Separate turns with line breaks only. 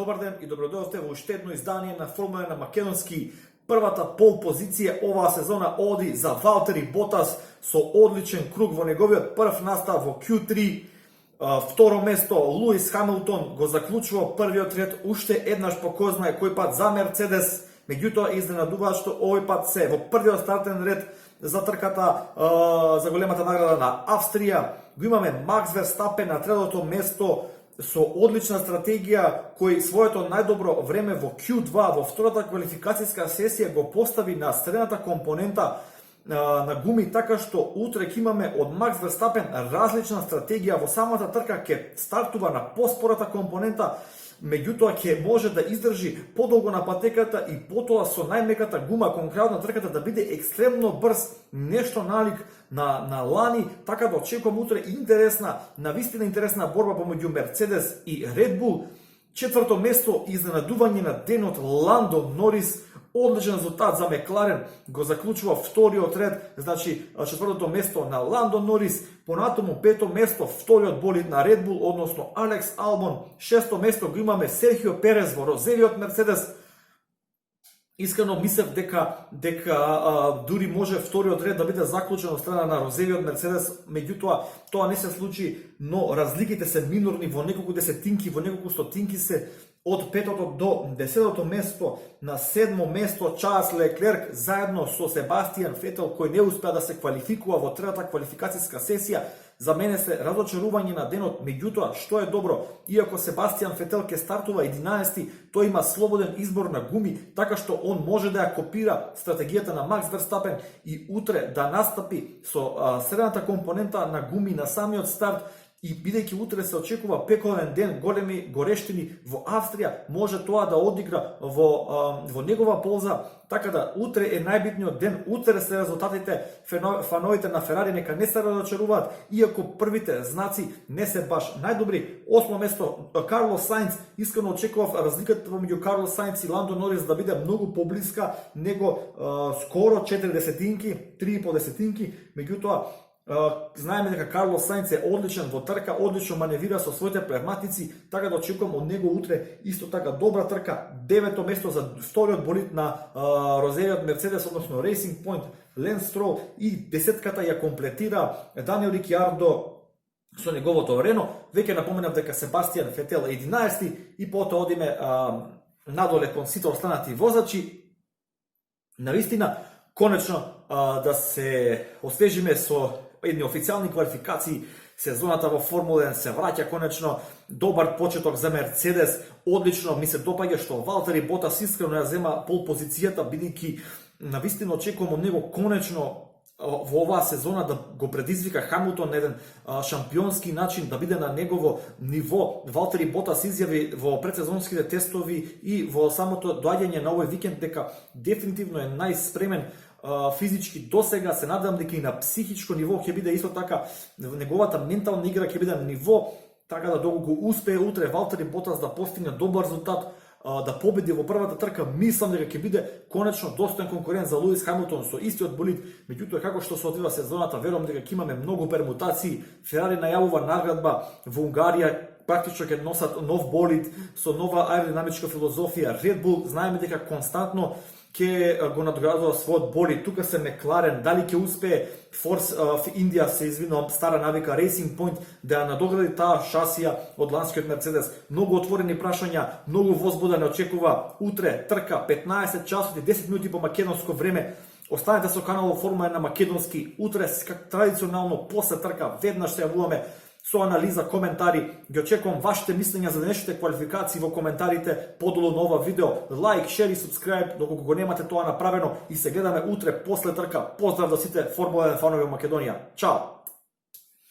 Добар ден и добродојавте во уште едно издание на Формула на македонски. Првата пол позиција оваа сезона оди за Валтери Ботас со одличен круг во неговиот прв настав во Q3. Второ место Луис Хамилтон го заклучува првиот ред уште еднаш по кој знае кој пат за Мерцедес. Меѓутоа изненадува што овој пат се во првиот стартен ред за трката за големата награда на Австрија. Го имаме Макс Верстапен на третото место со одлична стратегија, кој своето најдобро време во Q2 во втората квалификацијска сесија го постави на средната компонента на гуми, така што утре ќе имаме од Макс Верстапен различна стратегија. Во самата трка ќе стартува на поспората компонента, меѓутоа ќе може да издржи подолго на патеката и потоа со најмеката гума кон крајот на трката да биде екстремно брз, нешто налик на лани, така да очекувам утре интересна, навистина интересна борба помеѓу Мерцедес и Red Bull. Четврто место, изненадување на денот, Ландо Норис. Одличен резултат за Мекларен, го заклучува вториот ред, значи четвртото место на Ландо Норис, понатаму пето место вториот болид на Red Bull, односно Алекс Албон, шесто место го имаме Серхио Перес во розевиот Мерцедес. Искрено мислев дека дури може вториот ред да биде заклучен од страна на розевиот Мерцедес, меѓутоа тоа не се случи, но разликите се минорни, во неколку десетинки, во неколку стотинки се од петото до десетото место. На седмо место Чарлс Леклерк заедно со Себастијан Фетел, кој не успеа да се квалификува во третата квалификацијска сесија. За мене се разочарување на денот, меѓутоа што е добро, иако Себастијан Фетел ќе стартува 11-ти, тој има слободен избор на гуми, така што он може да ја копира стратегијата на Макс Верстапен и утре да настапи со средната компонента на гуми на самиот старт. И бидејќи утре се очекува пеколен ден, големи горештини во Австрија, може тоа да одигра во негова полза, така да утре е најбитниот ден, утре се резултатите. Фановите на Ферари нека не се разочаруваат, иако првите знаци не се баш најдобри. Осмо место Карлос Саинц, искрено очекував разликата помеѓу Карлос Саинц и Ландо Норис да биде многу поблиска, него скоро 4 десетинки, 3,5 десетинки, меѓутоа знаеме дека Карлос Саинц е одличен во трка, одлично маневира со своите пневматици, така да очекувам од него утре исто така добра трка. Девето место за вториот болид на розевиот Мерцедес, односно Racing Point, Ленс Строл, и десетката ја комплетира Даниел Рикјардо со неговото Рено. Веќе напоменав дека Себастијан Фетел е 11-ти и потоа одиме надоле кон сите останати возачи. Навистина, конечно да се освежиме со едни официјални квалификации. Сезоната во Формула 1 се враќа конечно, добар почеток за Мерцедес, одлично ми се допаѓа што Валтери Ботас искрено ја зема пол позицијата, бидејќи навистина очекувам од него конечно во оваа сезона да го предизвика Хамилтон на еден шампионски начин, да биде на негово ниво. Валтери Ботас изјави во предсезонските тестови и во самото доаѓање на овој викенд дека дефинитивно е најспремен физички досега. Се надевам дека и на психичко ниво ќе биде исто така, неговата ментална игра ќе биде на ниво, така да доколку успее утре Валтери Ботас да постигне добар резултат, да победи во првата трка, мислам дека ќе биде конечно достоен конкурент за Луис Хамилтон со истиот болид. Меѓутоа како што се одвива сезоната, верувам дека ќе имаме многу пермутации. Ферари најавува наградба во Унгарија, практично ќе носат нов болид со нова аеродинамичка филозофија. Red Bull знаеме дека константно ќе го надградува својот болид. Тука се Мекларен, дали ќе успее Force India, се извинувам, стара навика Racing Point, да ја надогради таа шасија од ланскиот Мерцедес. Многу отворени прашања, многу возбуда не очекува утре трка 15 часот и 10 минути по македонско време. Останете со каналот Формула 1 на македонски. Утре традиционално после трка веднаш се јавуваме со анализа, коментари. Ги очекувам вашите мислења за денешните квалификации во коментарите подолу на ова видео. Лайк, шер и субскрајб доколку го немате тоа направено, и се гледаме утре после трка. Поздрав до сите Формула 1 фанови во Македонија. Чао!